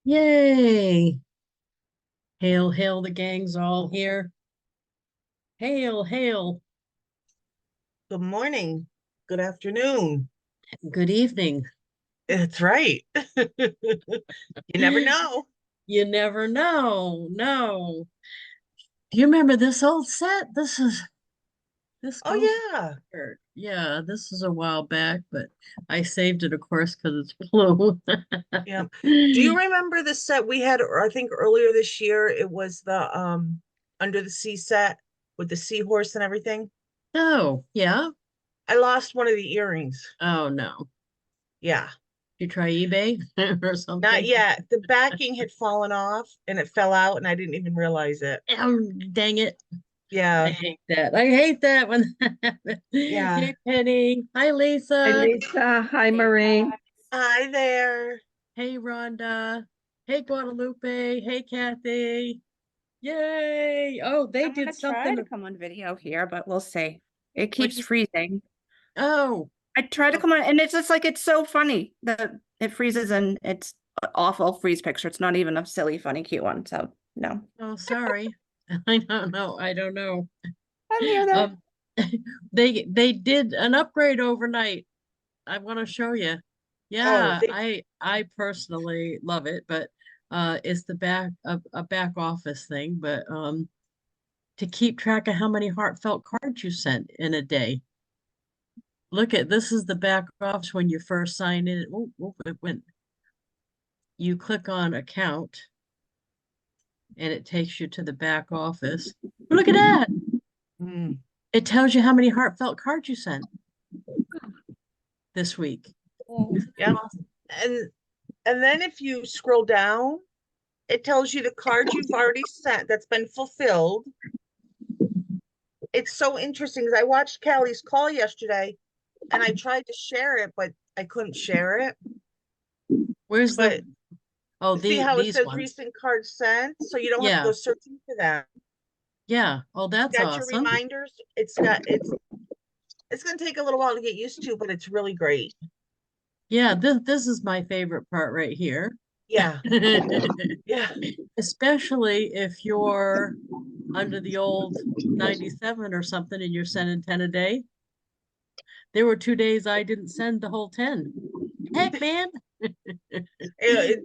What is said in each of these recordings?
Yay. Hail, hail, the gang's all here. Hail, hail. Good morning. Good afternoon. Good evening. That's right. You never know. You never know. No. Do you remember this old set? This Oh goes yeah. back. Yeah, this is a while back, but I saved it, of course, because it's blue. Yeah. Do you remember the set we had, or I think earlier this year? It was the Under the Sea set with the seahorse and everything. Oh, yeah. I lost one of the earrings. Oh no. Yeah. You try eBay or Not something? yet. The backing had fallen off and it fell out and I didn't even realize it. Oh, dang it. I Yeah. hate that. I hate that when that happens. Yeah. Hey, Penny. Hi, Hi, Lisa. Lisa. Hi, Maureen. Hi there. Hey, Rhonda. Hey, Guadalupe. Hey, Kathy. Yay. Oh, they I'm did gonna try something. to come on video here, but we'll see. It What'd keeps you, freezing. oh, I try to oh, come on, and it's just like it's so funny that it freezes and it's an awful freeze picture. It's not even a silly, funny, cute one. So no, oh, sorry. I don't know. I don't know. I'm here though. Um, they did an upgrade overnight. I want to show you. Oh, Yeah, I personally love it, but it's the back of a back office thing, but to keep track of how many heartfelt cards you sent in a day. Look at this is the back office when you first sign in. Oh, oh, it went. You click on account and it takes you to the back office. Look at that. mm, It tells you how many heartfelt cards you sent this week. yeah. And and then if you scroll down, it tells you the card you've already sent that's been fulfilled. It's so interesting because I watched Callie's call yesterday and I tried to share it, but I couldn't share it. Where's But the, oh, see how it these says ones. recent cards sent? So you don't have to Yeah, go searching for them. yeah. Oh, It's that's got your awesome. reminders. It's gonna take a little while to get used to, but it's really great. Yeah, this is my favorite part right here. Yeah. Yeah. Especially if you're under the old 97 or something and you're sending 10 a day. There were 2 days I didn't send the whole 10. Heck, man. It,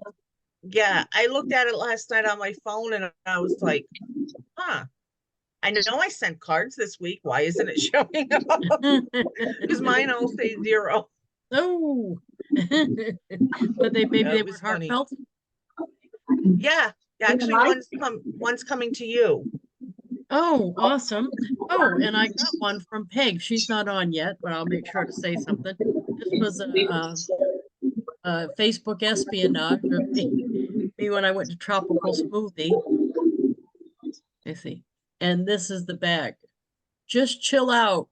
yeah. I looked at it last night on my phone and I was like, huh. I know I sent cards this week. Why isn't it showing up? Because mine all say zero. Oh, but they maybe Yeah, they it were was funny. heartfelt. Yeah. Actually, one's coming to you. Oh, awesome. Oh, and I got one from Peg. She's not on yet, but I'll make sure to say something. This was a Facebook espionage of me when I went to Tropical Smoothie. I see. And this is the bag. Just chill out.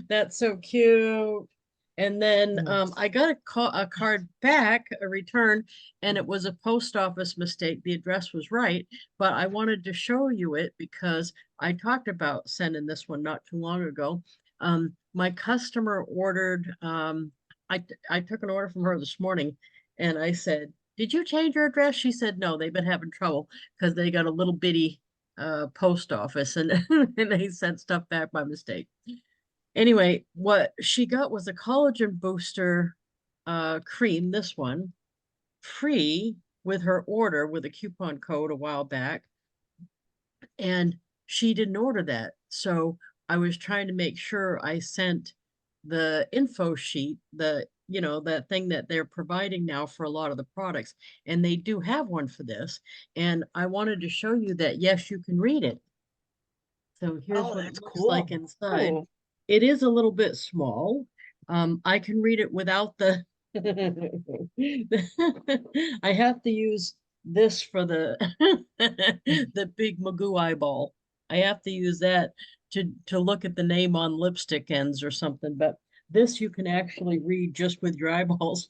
That's so cute. And then I got a card back, a return, and it was a post office mistake. The address was right, but I wanted to show you it because I talked about sending this one not too long ago. My customer ordered, I took an order from her this morning and I said, "Did you change your address?" She said, "No, they've been having trouble because they got a little bitty post office and, and they sent stuff back by mistake." Anyway, what she got was a collagen booster cream, this one, free with her order with a coupon code a while back. And she didn't order that. So I was trying to make sure I sent the info sheet, that thing that they're providing now for a lot of the products. And they do have one for this. And I wanted to show you that, yes, you can read it. So here's Oh, what it that's looks like cool. inside. Oh, It is a little bit small. I can read it without the I have to use this for the the big Magoo eyeball. I have to use that to look at the name on lipstick ends or something, but this you can actually read just with your eyeballs.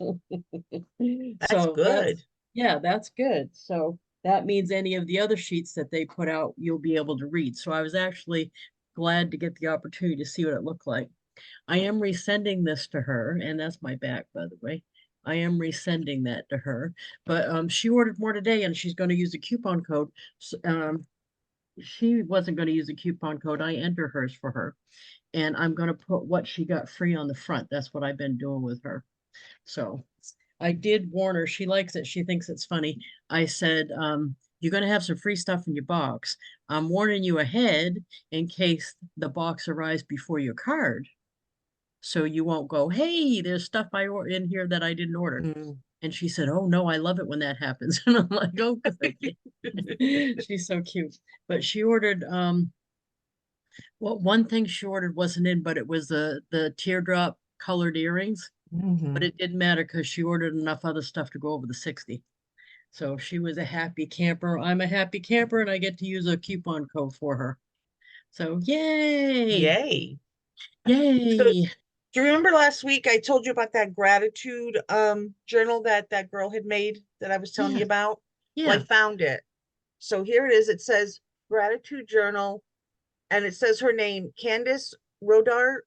That's So good. that's, yeah, that's good. So that means any of the other sheets that they put out, you'll be able to read. So I was actually glad to get the opportunity to see what it looked like. I am resending this to her, and that's my back, by the way. I am resending that to her, but she ordered more today and she's going to use a coupon code. She wasn't going to use a coupon code. I enter hers for her, and I'm going to put what she got free on the front. That's what I've been doing with her. So I did warn her. She likes it. She thinks it's funny. I said, you're going to have some free stuff in your box. I'm warning you ahead in case the box arrives before your card. So you won't go, hey, there's stuff in here that I didn't order. Mm. And she said, oh no, I love it when that happens. And I'm like, oh, good. She's so cute. But she ordered, well, one thing she ordered wasn't in, but it was the teardrop colored earrings. But it didn't matter because she ordered enough other stuff to go over the 60. So she was a happy camper. I'm a happy camper and I get to use a coupon code for her. So yay. Yay. Yay. Do you remember last week I told you about that gratitude journal that girl had made that I was telling you about? Well, I Yeah. found it. So here it is. It says gratitude journal, and it says her name, Candace Rodar,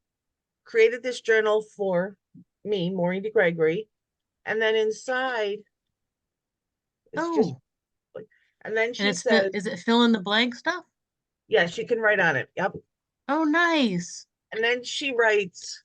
created this journal for me, Maureen DeGregory. And then inside, it's just, Oh, and then and she it's says, is it fill in the blank stuff? yeah, she can write on it. Yep. Oh, nice. And then she writes,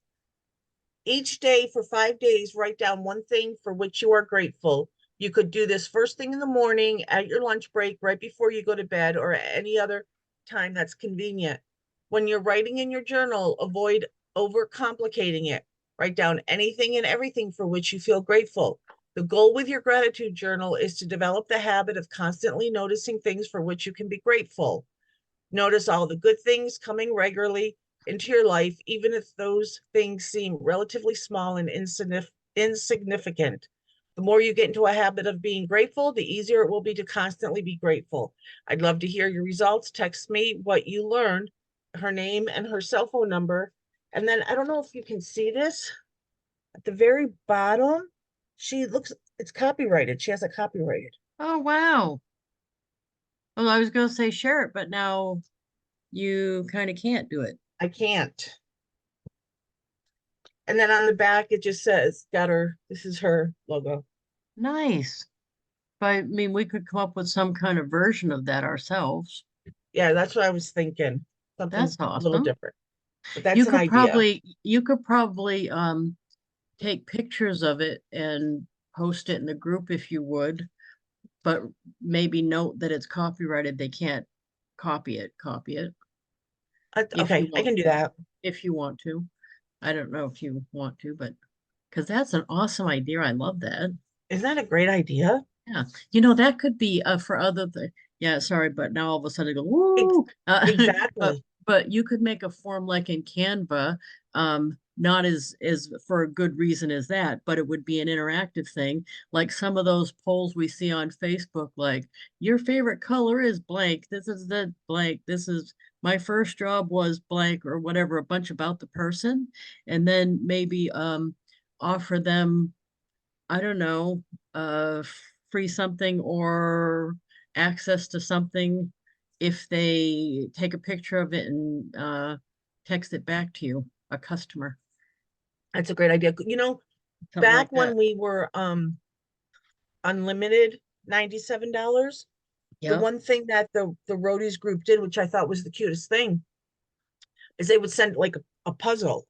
each day for 5 days, write down one thing for which you are grateful. You could do this first thing in the morning, at your lunch break, right before you go to bed, or at any other time that's convenient. When you're writing in your journal, avoid overcomplicating it. Write down anything and everything for which you feel grateful. The goal with your gratitude journal is to develop the habit of constantly noticing things for which you can be grateful. Notice all the good things coming regularly into your life, even if those things seem relatively small and insignificant. The more you get into a habit of being grateful, the easier it will be to constantly be grateful. I'd love to hear your results. Text me what you learned, her name and her cell phone number. And then I don't know if you can see this at the very bottom. It's copyrighted. She has it copyrighted. Oh, wow. Well, I was going to say share it, but now you kind of can't do it. I can't. And then on the back, it just says, this is her logo. Nice. But I mean, we could come up with some kind of version of that ourselves. Yeah, that's what I was thinking. Something That's a little awesome. different. But that's an idea. You could probably take pictures of it and post it in the group if you would, but maybe note that it's copyrighted. They can't copy it. Okay, I can do that. If you want to. I don't know if you want to, but because that's an awesome idea. I love that. Isn't that a great idea? Yeah. You know, that could be for other yeah, sorry, but now all of a sudden I go, woo. Exactly. But you could make a form like in Canva, not as for a good reason as that, but it would be an interactive thing, like some of those polls we see on Facebook, like your favorite color is blank. This is the blank. This is my first job was blank or whatever, a bunch about the person, and then maybe offer them, I don't know, free something or access to something if they take a picture of it and text it back to you, a customer. That's a great idea. You know, Something back like when that. we were unlimited, $97, the Yeah. one thing that the roadies group did, which I thought was the cutest thing, is they would send like a puzzle.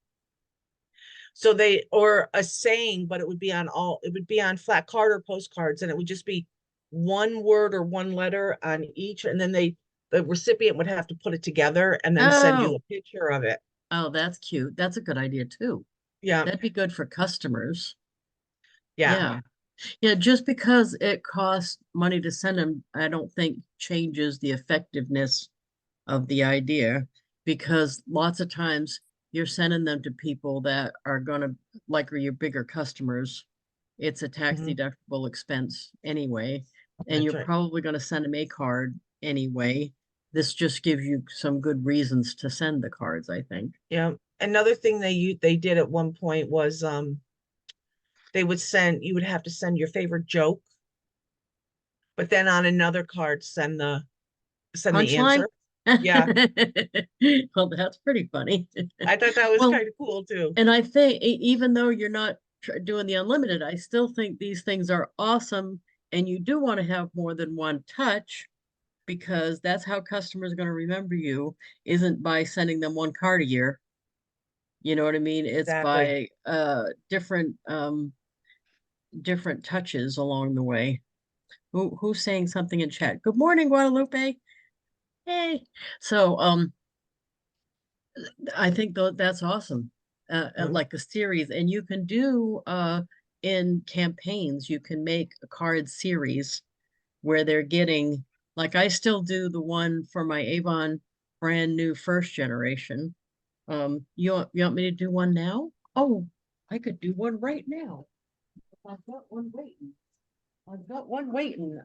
So or a saying, but it would be on flat card or postcards, and it would just be one word or one letter on each, and then the recipient would have to put it together and then send you Oh, a picture of it. oh, that's cute. That's a good idea too. Yeah, That'd be good for customers. yeah. Yeah. Yeah, just because it costs money to send them, I don't think changes the effectiveness of the idea, because lots of times you're sending them to people that are gonna like are your bigger customers. It's a tax Mhm. deductible expense anyway, and That's you're right. probably gonna send them a card anyway. This just gives you some good reasons to send the cards, I think. Yeah. Another thing they did at one point was you would have to send your favorite joke, but then on another card send the Punchline? answer. Yeah. Well, that's pretty funny. I thought that was Well, kind of cool too. and I think even though you're not doing the unlimited, I still think these things are awesome. And you do want to have more than one touch because that's how customers are going to remember you, isn't by sending them one card a year. You know what I mean? It's Exactly. by different touches along the way. Who's saying something in chat? Good morning, Guadalupe. Hey. So I think that's awesome. Mm. Like a series, and you can do in campaigns, you can make a card series where they're getting, like I still do the one for my Avon brand new first generation. You want me to do one now? Oh, I could do one right now. I've got one waiting. I've got one waiting.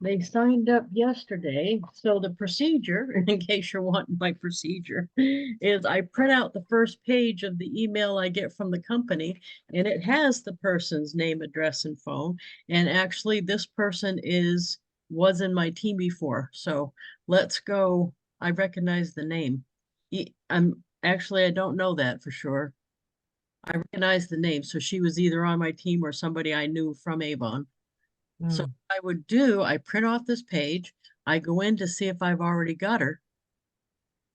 They signed up yesterday. So the procedure, in case you're wanting my procedure, is I print out the first page of the email I get from the company, and it has the person's name, address, and phone. And actually, this person was in my team before. So let's go. I recognize the name. I don't know that for sure. I recognize the name. So she was either on my team or somebody I knew from Avon. So Mm. what I would do, I print off this page, I go in to see if I've already got her.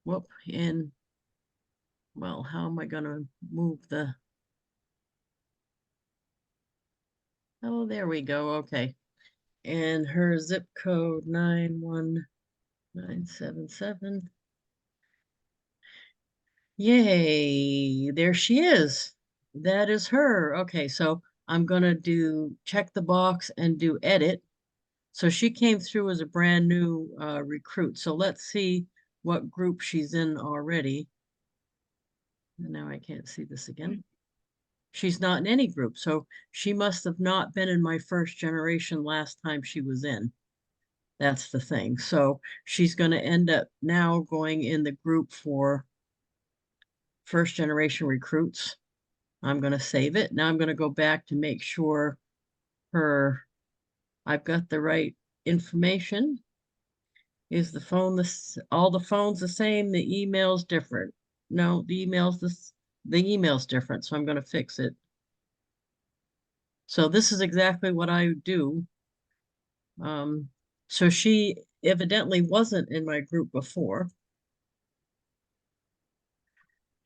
Whoop, and well, how am I gonna move the, oh, there we go, okay. And her zip code 91977. Yay, there she is. That is her. Okay, so I'm gonna check the box and do edit. So she came through as a brand new recruit. So let's see what group she's in already. And now I can't see this again. She's not in any group. So she must have not been in my first generation last time she was in. That's the thing. So she's going to end up now going in the group for first generation recruits. I'm going to save it. Now I'm going to go back to make sure I've got the right information. Is the phone all the phones the same? The email's different. No, the email's different. So I'm going to fix it. So this is exactly what I do. So she evidently wasn't in my group before.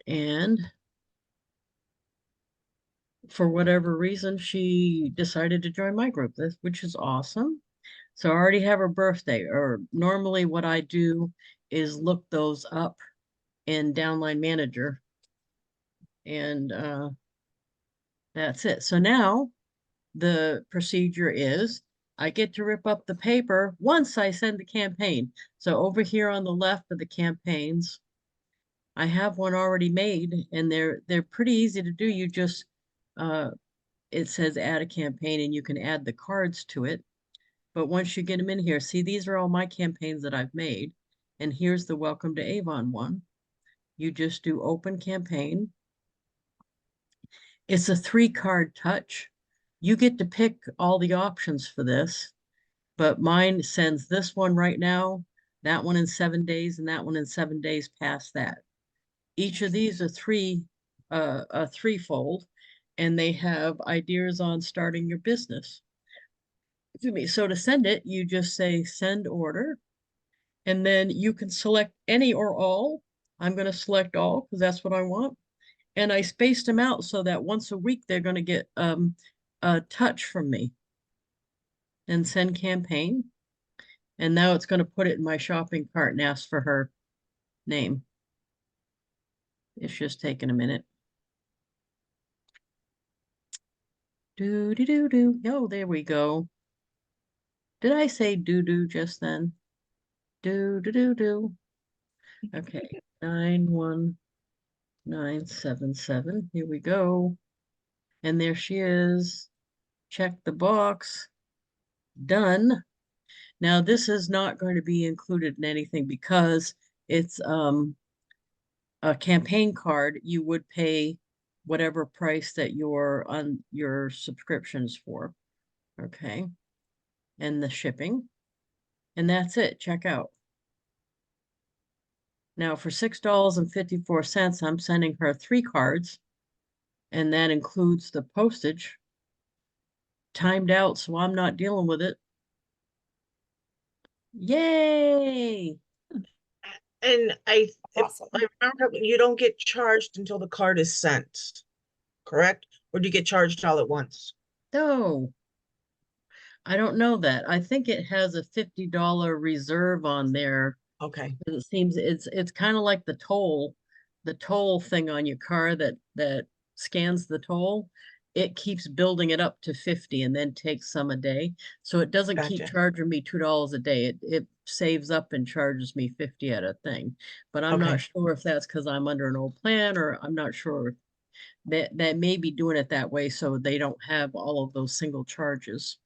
And for whatever reason, she decided to join my group, which is awesome. So I already have her birthday, or normally what I do is look those up in Downline Manager. And that's it. So now the procedure is I get to rip up the paper once I send the campaign. So over here on the left of the campaigns, I have one already made, and they're pretty easy to do. You just it says add a campaign, and you can add the cards to it. But once you get them in here, see, these are all my campaigns that I've made. And here's the Welcome to Avon one. You just do open campaign. It's a 3-card touch. You get to pick all the options for this, but mine sends this one right now, that one in 7 days, and that one in 7 days past that. Each of these are a threefold, and they have ideas on starting your business. Excuse me. So to send it, you just say send order, and then you can select any or all. I'm going to select all because that's what I want. And I spaced them out so that once a week they're going to get a touch from me. And send campaign. And now it's going to put it in my shopping cart and ask for her name. It's just taking a minute. Do do do do. Oh, there we go. Did I say do do just then? Do do do do. Okay, 91977. Here we go. And there she is. Check the box. Done. Now this is not going to be included in anything because it's a campaign card. You would pay whatever price that you're on your subscriptions for. Okay. And the shipping. And that's it. Check out. Now for $6.54, I'm sending her 3 cards. And that includes the postage. Timed out, so I'm not dealing with it. Yay! And Awesome. I remember you don't get charged until the card is sent, correct? Or do you get charged all at once? No, I don't know that. I think it has a $50 reserve on there. Okay, It seems it's kind of like the toll thing on your car that scans the toll. It keeps building it up to 50 and then takes some a day. So it doesn't keep gotcha. charging me $2 a day. It saves up and charges me 50 at a thing. But I'm not Okay, sure if that's because I'm under an old plan, or I'm not sure that may be doing it that way so they don't have all of those single charges.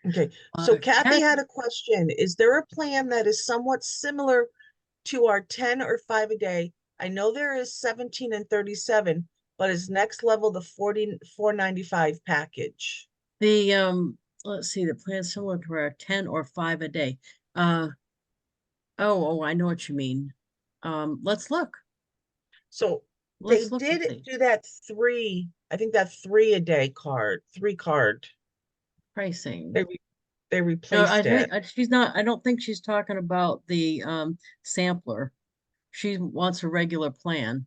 okay. So Kathy had Kathy, a question. Is there a plan that is somewhat similar to our 10 or 5 a day? I know there is 17 and 37, but is next level the 44.95 package? the let's see, the plan similar to our 10 or 5 a day. Uh oh, I know what you mean. Let's look. So they Let's look and did see. do that I think that 3 a day card, 3 card. Pricing. They they No, I replaced think it. she's not, I don't think she's talking about the sampler. She wants a regular plan.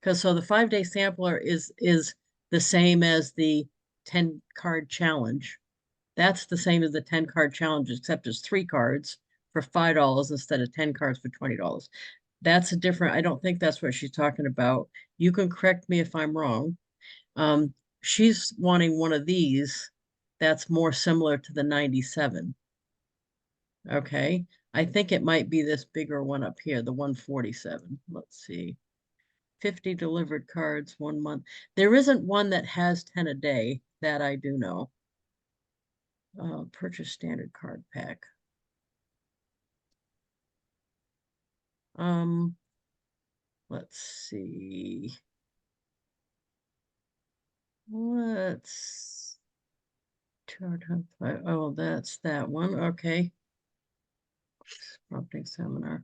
Because so the 5-day sampler is the same as the 10 card challenge. That's the same as the 10 card challenge, except it's 3 cards for $5 instead of 10 cards for $20. That's a different, I don't think that's what she's talking about. You can correct me if I'm wrong. Um, she's wanting one of these that's more similar to the 97. Okay. I think it might be this bigger one up here, the 147. Let's see. 50 delivered cards 1 month. There isn't one that has 10 a day, that I do know. Purchase standard card pack. Um, let's see. Let's oh, that's that one. Okay. Prompting seminar.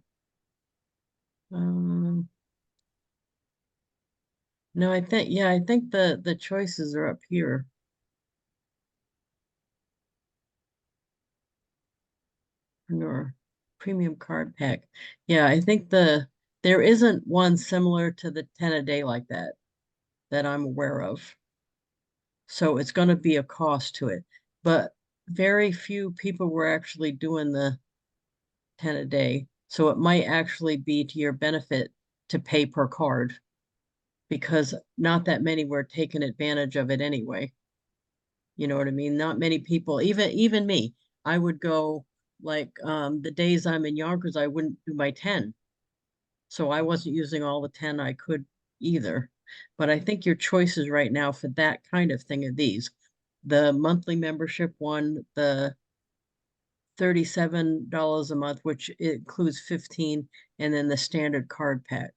Um, no, I think, yeah, I think the choices are up here. Or premium card pack. Yeah, I think there isn't one similar to the 10 a day like that I'm aware of. So it's going to be a cost to it. But very few people were actually doing the 10 a day. So it might actually be to your benefit to pay per card, because not that many were taking advantage of it anyway. You know what I mean? Not many people, even me, I would go like the days I'm in Yonkers, I wouldn't do my 10. So I wasn't using all the 10 I could either. But I think your choices right now for that kind of thing are these. The monthly membership one, the $37 a month, which includes 15, and then the standard card pack,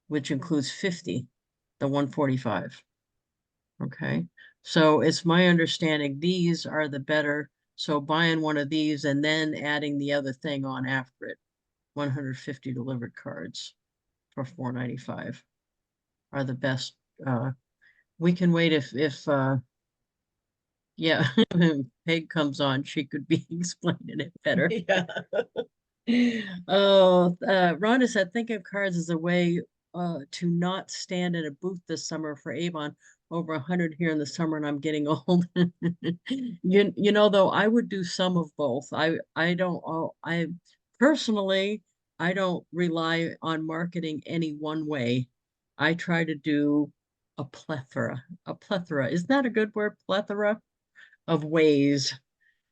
which includes 50, the 145. Okay. So it's my understanding these are the better. So buying one of these and then adding the other thing on after it, 150 delivered cards for $4.95 are the best. We can wait if yeah, Peg comes on, she could be explaining it better. Yeah. Oh, Rhonda said, think of cards as a way to not stand in a booth this summer for Avon. Over 100 here in the summer, and I'm getting old. You know though, I would do some of both. I don't. I personally, I don't rely on marketing any one way. I try to do a plethora. A plethora. Isn't that a good word? Plethora of ways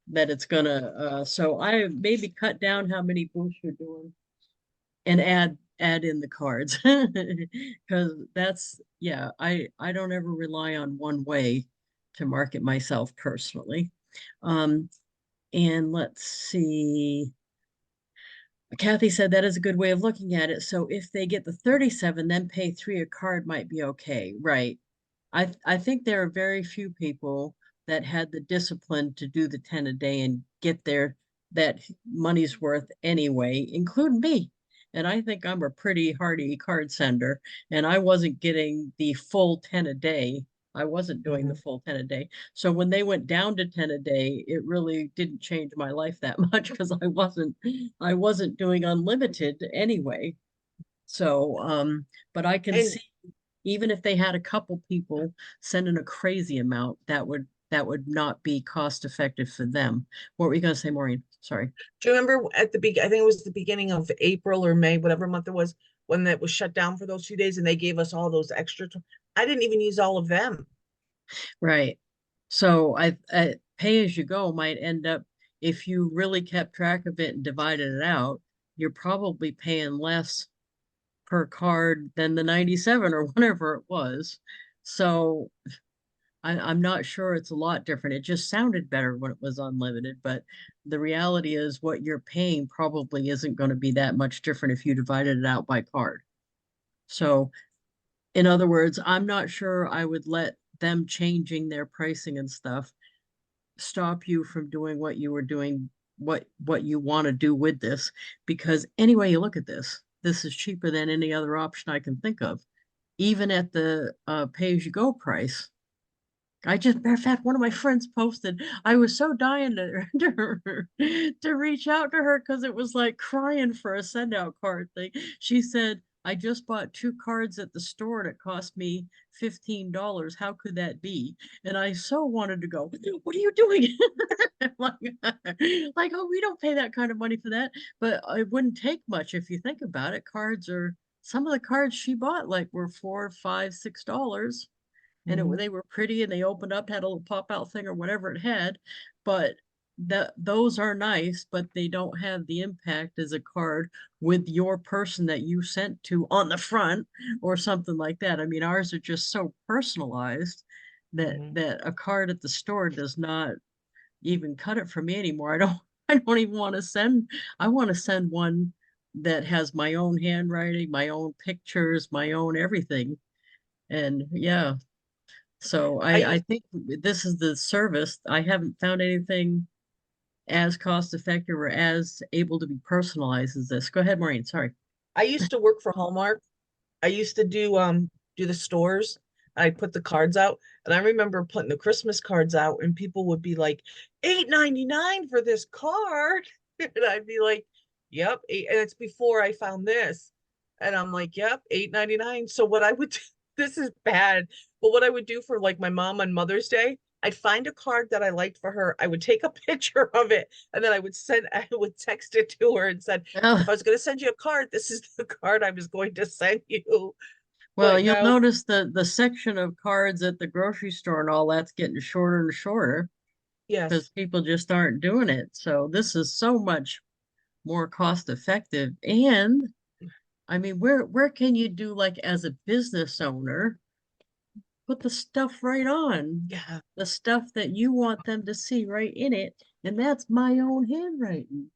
that it's gonna so I maybe cut down how many booths you're doing and add in the cards because that's, yeah, I don't ever rely on one way to market myself personally. um and let's see, Kathy said that is a good way of looking at it. So if they get the 37 then pay 3 a card might be okay, right? I think there are very few people that had the discipline to do the 10 a day and get their that money's worth anyway, including me. and I think I'm a pretty hardy card sender, and I wasn't getting the full 10 a day. I wasn't doing the full 10 a day. So when they went down to 10 a day, it really didn't change my life that much because I wasn't doing unlimited anyway. So but I can And see even if they had a couple people sending a crazy amount, that would not be cost effective for them. What were you gonna say, Maureen? Sorry. do you remember at the I think it was the beginning of April or May, whatever month it was, when that was shut down for those few days and they gave us all those extra. I didn't even use all of them. Right. So I pay as you go might end up, if you really kept track of it and divided it out, you're probably paying less per card than the 97 or whatever it was. So I'm not sure it's a lot different. It just sounded better when it was unlimited, but the reality is what you're paying probably isn't going to be that much different if you divided it out by card. So in other words, I'm not sure I would let them changing their pricing and stuff stop you from doing what you were doing, what you want to do with this, because any way you look at this, this is cheaper than any other option I can think of, even at the pay-as-you-go price. Matter of fact, one of my friends posted, I was so dying to reach out to her because it was like crying for a send out card thing. She said, I just bought 2 cards at the store and it cost me $15. How could that be? And I so wanted to go, what are you doing? like, oh, we don't pay that kind of money for that. But it wouldn't take much if you think about it. Some of the cards she bought like were $4, $5, $6, and they were pretty and they opened up, had a little pop out thing or whatever it had, but those are nice, but they don't have the impact as a card with your person that you sent to on the front or something like that. I mean, ours are just so personalized that a card at the store does not even cut it for me anymore. I don't even want to send. I want to send one that has my own handwriting, my own pictures, my own everything. And yeah, so I I used think this is the service. I haven't found anything as cost effective or as able to be personalized as this. Go ahead, Maureen. Sorry. I used to work for Hallmark. I used to do the stores. I'd put the cards out, and I remember putting the Christmas cards out, and people would be like, $8.99 for this card, and I'd be like, "Yep," and it's before I found this, and I'm like, "Yep, $8.99." So what I would do, this is bad, but what I would do for like my mom on Mother's Day, I'd find a card that I liked for her. I would take a picture of it, and then I would text it to her and said, Oh, if I was going to send you a card, this is the card I was going to send you. well, But you'll now, notice the section of cards at the grocery store and all that's getting shorter and shorter because yes, people just aren't doing it. So this is so much more cost effective. And I mean, where can you do, like, as a business owner, put the stuff right on, yeah, the stuff that you want them to see right in it, and that's my own handwriting,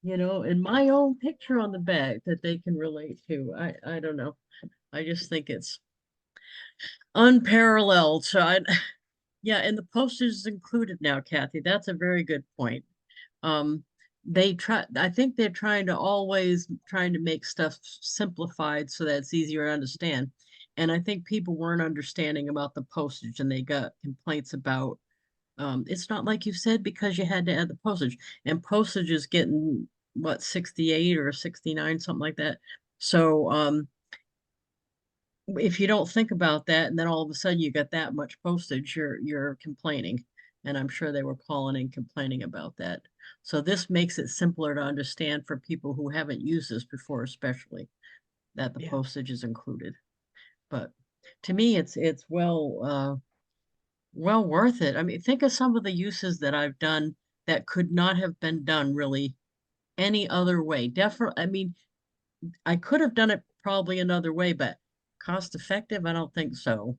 and my own picture on the back that they can relate to. I don't know. I just think it's unparalleled. So yeah, and the postage is included now, Kathy. That's a very good point. Um, I think they're trying to make stuff simplified so that it's easier to understand. And I think people weren't understanding about the postage and they got complaints about, it's not like you said because you had to add the postage, and postage is getting what, 68 or 69, something like that. So, if you don't think about that and then all of a sudden you get that much postage, you're complaining. And I'm sure they were calling and complaining about that. So this makes it simpler to understand for people who haven't used this before, especially that the yeah, postage is included. But to me, it's well worth it. I mean, think of some of the uses that I've done that could not have been done really any other way. Definitely, I mean, I could have done it probably another way, but cost effective, I don't think so.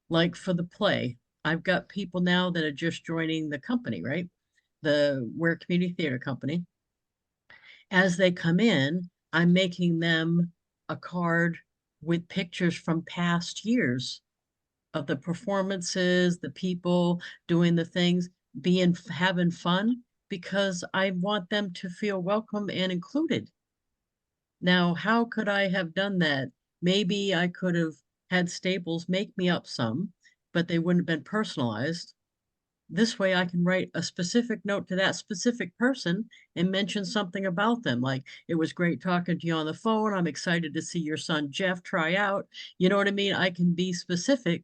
Like for the play, I've got people now that are just joining the company, right? The Ware Community Theater Company. As they come in, I'm making them a card with pictures from past years of the performances, the people doing the things, having fun, because I want them to feel welcome and included. Now, how could I have done that? Maybe I could have had Staples make me up some, but they wouldn't have been personalized. This way I can write a specific note to that specific person and mention something about them. Like, it was great talking to you on the phone. I'm excited to see your son Jeff try out. You know what I mean? I can be specific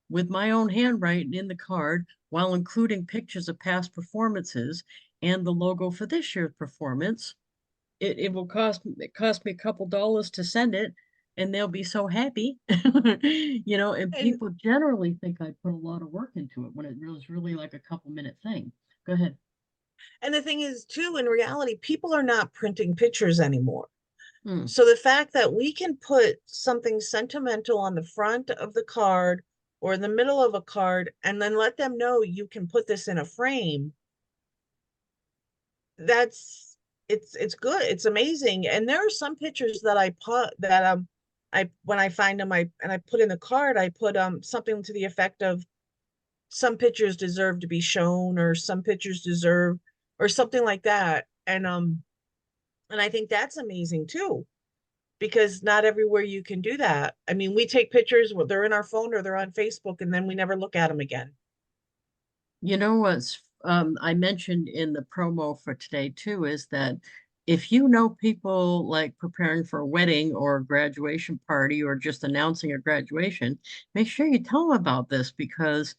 with my own handwriting in the card while including pictures of past performances and the logo for this year's performance. It will cost me a couple dollars to send it, and they'll be so happy. You know, and And people generally think I put a lot of work into it when it was really like a couple minute thing. Go ahead. and the thing is too, in reality, people are not printing pictures anymore. Hmm. So the fact that we can put something sentimental on the front of the card or in the middle of a card and then let them know you can put this in a frame, that's it's good. It's amazing. And there are some pictures that I put that I when I find them I put in the card, I put something to the effect of some pictures deserve to be shown or some pictures deserve or something like that. And I think that's amazing too, because not everywhere you can do that. I mean, we take pictures, whether they're in our phone or they're on Facebook, and then we never look at them again. You know what's I mentioned in the promo for today too is that if you know people like preparing for a wedding or a graduation party or just announcing a graduation, make sure you tell them about this because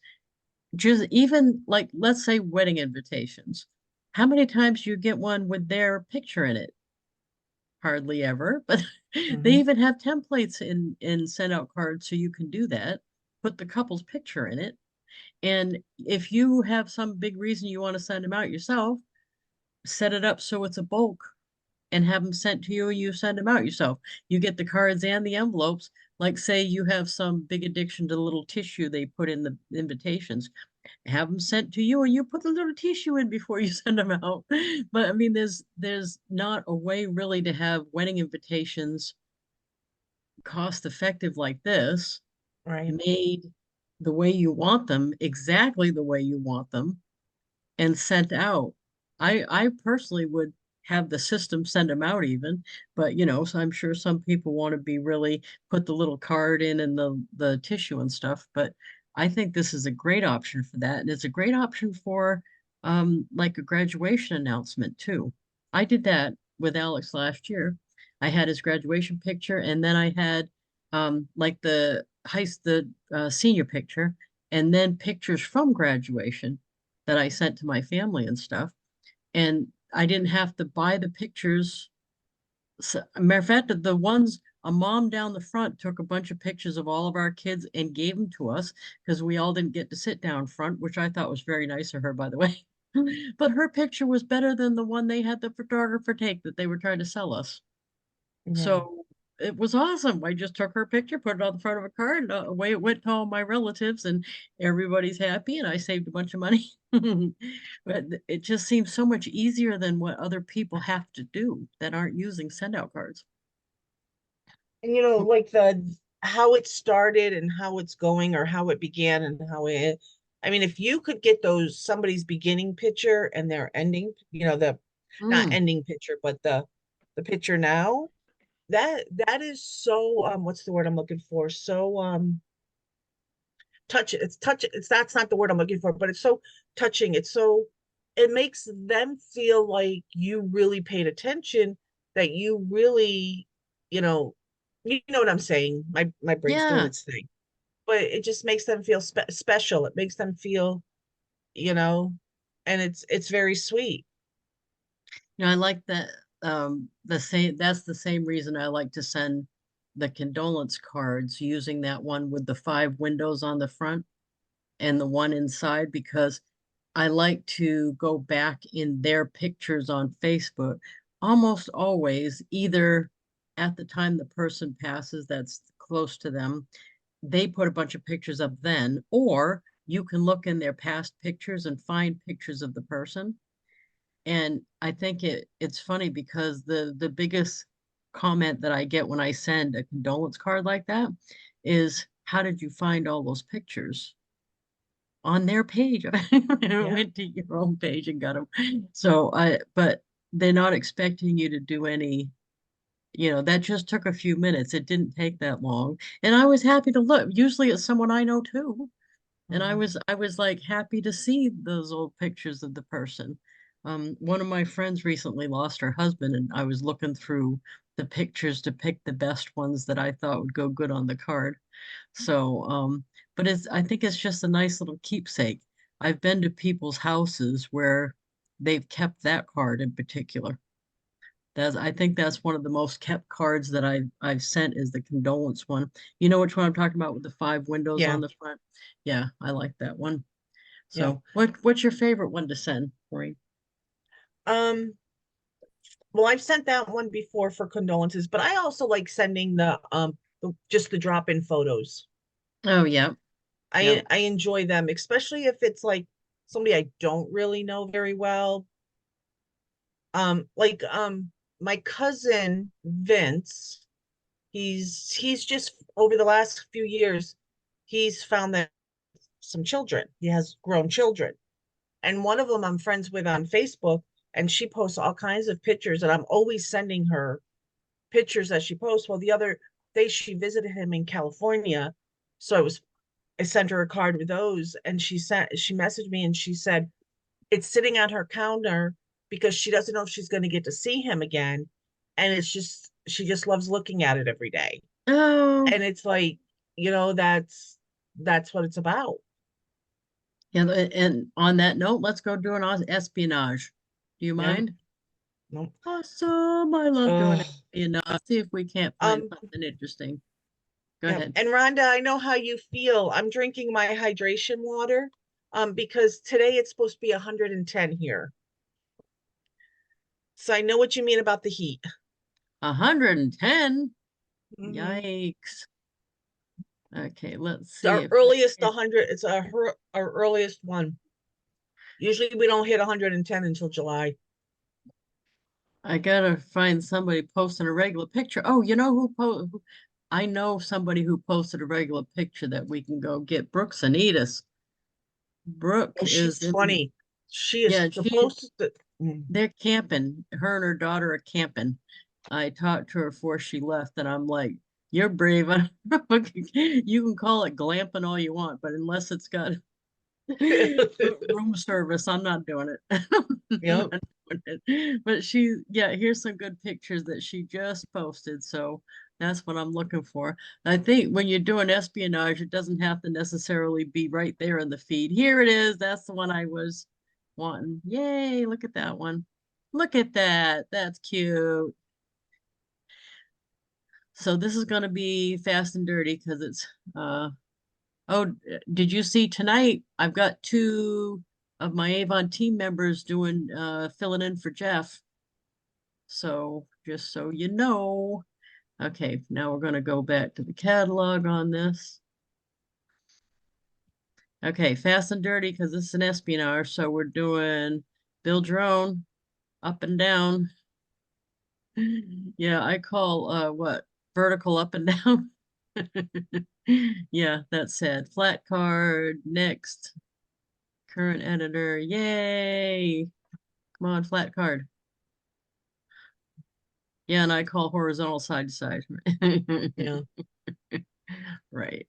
just even like let's say wedding invitations. How many times do you get one with their picture in it? Hardly ever, but they Mhm. even have templates in send out cards so you can do that. Put the couple's picture in it. And if you have some big reason you want to send them out yourself, set it up so it's a bulk and have them sent to you and you send them out yourself. You get the cards and the envelopes. Like say you have some big addiction to the little tissue they put in the invitations, have them sent to you and you put the little tissue in before you send them out. But I mean, there's not a way really to have wedding invitations cost effective like this, Right. made the way you want them, exactly the way you want them, and sent out. I personally would have the system send them out even, but you know, so I'm sure some people want to be really put the little card in and the tissue and stuff, but I think this is a great option for that. And it's a great option for like a graduation announcement too. I did that with Alex last year. I had his graduation picture and then I had like the senior picture and then pictures from graduation that I sent to my family and stuff. And I didn't have to buy the pictures. So, matter of fact, the ones a mom down the front took a bunch of pictures of all of our kids and gave them to us because we all didn't get to sit down front, which I thought was very nice of her, by the way. But her picture was better than the one they had the photographer take that they were trying to sell us. Yeah. So it was awesome. I just took her picture, put it on the front of a card, and away it went to all my relatives, and everybody's happy, and I saved a bunch of money. But it just seems so much easier than what other people have to do that aren't using send out cards. And like the how it started and how it's going or how it began and how it I mean, if you could get those somebody's beginning picture and their ending, the not Mm, ending picture, but the picture now, that is so what's the word I'm looking for? So touch it's that's not the word I'm looking for, but it's so touching. It makes them feel like you really paid attention, that you really, you know, you know what I'm saying. My brain's doing yeah. its thing. But it just makes them feel special. It makes them feel, you know, and it's very sweet. You know, I like that the same that's the same reason I like to send the condolence cards using that one with the five windows on the front and the one inside because I like to go back in their pictures on Facebook almost always, either at the time the person passes that's close to them, they put a bunch of pictures up then, or you can look in their past pictures and find pictures of the person. And I think it's funny because the biggest comment that I get when I send a condolence card like that is, how did you find all those pictures? On their page. I Yeah. went to your own page and got them. So but they're not expecting you to do any you know, that just took a few minutes. It didn't take that long. And I was happy to look. Usually it's someone I know too. And I was like happy to see those old pictures of the person. One of my friends recently lost her husband, and I was looking through the pictures to pick the best ones that I thought would go good on the card. So, but I think it's just a nice little keepsake. I've been to people's houses where they've kept that card in particular. I think that's one of the most kept cards that I've sent is the condolence one. You know which one I'm talking about with the 5 windows Yeah, on the front? Yeah, I like that one. yeah. So what's your favorite one to send, Maureen? Um, well, I've sent that one before for condolences, but I also like sending just the drop-in photos. Oh yeah, yeah. I enjoy them, especially if it's like somebody I don't really know very well. Like my cousin Vince, he's just over the last few years, he's found that some children. He has grown children. And one of them I'm friends with on Facebook, and she posts all kinds of pictures, and I'm always sending her pictures that she posts. Well, the other day she visited him in California, so I sent her a card with those, and she messaged me and she said it's sitting on her counter because she doesn't know if she's going to get to see him again, and it's just she just loves looking at it every day, Oh, and it's like, that's what it's about. yeah. And on that note, let's go do an espionage. Do you Yeah. mind? No. Awesome. I love doing Ugh. espionage. See if we can't find Um, something interesting. Go yeah. ahead. And Rhonda, I know how you feel. I'm drinking my hydration water because today it's supposed to be 110 here. So I know what you mean about the heat. 110. Mhm. Yikes. Okay, let's It's see our if earliest 100. It's our earliest one. Usually we don't hit 110 until July. I gotta find somebody posting a regular picture. Oh, you know I know somebody who posted a regular picture that we can go get. Brooks and Edith. Brooke Oh, is she's in, funny. She is yeah, supposed to. they're camping. Her and her daughter are camping. I talked to her before she left, and I'm like, "You're brave. You can call it glamping all you want, but unless it's got room service, I'm not doing it." I'm Yep. not doing it. But yeah, here's some good pictures that she just posted. So that's what I'm looking for. I think when you're doing espionage, it doesn't have to necessarily be right there in the feed. Here it is. That's the one I was wanting. Yay, look at that one. Look at that. That's cute. So this is going to be fast and dirty because it's oh, did you see tonight? I've got 2 of my Avon team members doing filling in for Jeff. So just so you know. Okay, now we're gonna go back to the catalog on this. Okay, fast and dirty because this is an espionage. So we're doing build your own, up and down. Yeah, I call what vertical up and down. Yeah, that's sad. Flat card, next, current editor. Yay. Come on, flat card. Yeah, and I call horizontal side to side. Yeah. Right.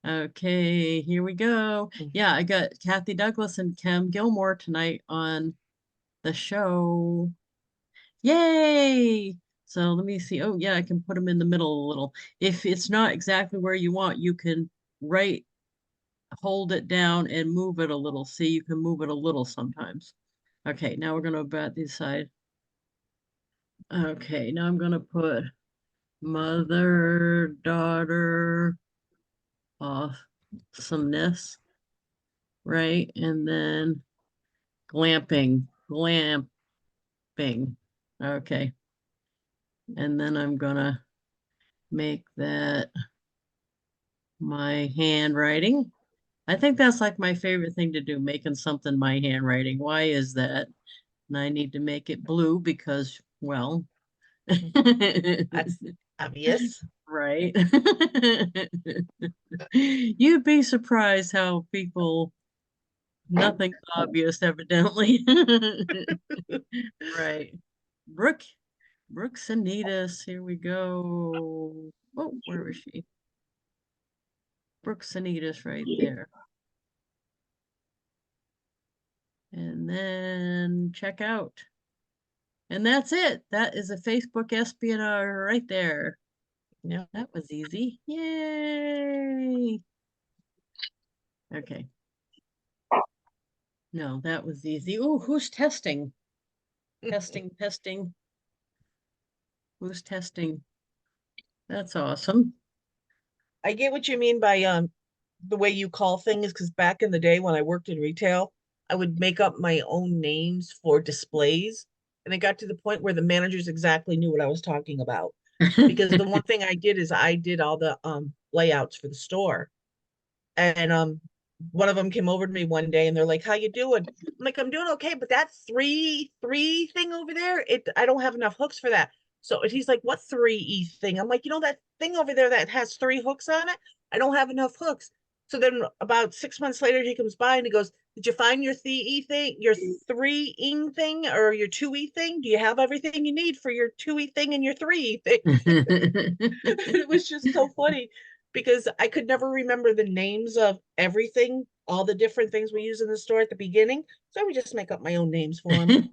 Okay, here we go. Yeah, I got Kathy Douglas and Kim Gilmore tonight on the show. Yay! So let me see. Oh, yeah, I can put them in the middle a little. If it's not exactly where you want, you can right hold it down and move it a little. See, you can move it a little sometimes. Okay, now we're going to about this side. Okay, now I'm going to put mother, daughter, awesomeness, right? And then glamping. Okay. And then I'm gonna make that my handwriting. I think that's like my favorite thing to do, making something my handwriting. Why is that? And I need to make it blue because, well, That's obvious. right. You'd be surprised how people, nothing's obvious, evidently. Right. Brooke Brooks Anita's, here we go. Oh, where is she? Brooks Anita's right there. And then check out. And that's it. That is a Facebook espionage right there. Yeah. That was easy. Yay. Okay. No, that was easy. Oh, who's testing? Testing. Who's testing? That's awesome. I get what you mean by the way you call things, because back in the day when I worked in retail, I would make up my own names for displays. And it got to the point where the managers exactly knew what I was talking about. Because the one thing I did is I did all the layouts for the store. And one of them came over to me one day and they're like, "How you doing?" I'm like, "I'm doing okay, but that three thing over there, I don't have enough hooks for that." So he's like, "What 3E thing?" I'm like, "That thing over there that has 3 hooks on it? I don't have enough hooks." So then about 6 months later, he comes by and he goes, "Did you find your 3E thing, your 3-ing thing, or your 2E thing? Do you have everything you need for your 2E thing and your 3E thing?" It was just so funny because I could never remember the names of everything, all the different things we use in the store at the beginning. So I would just make up my own names for them.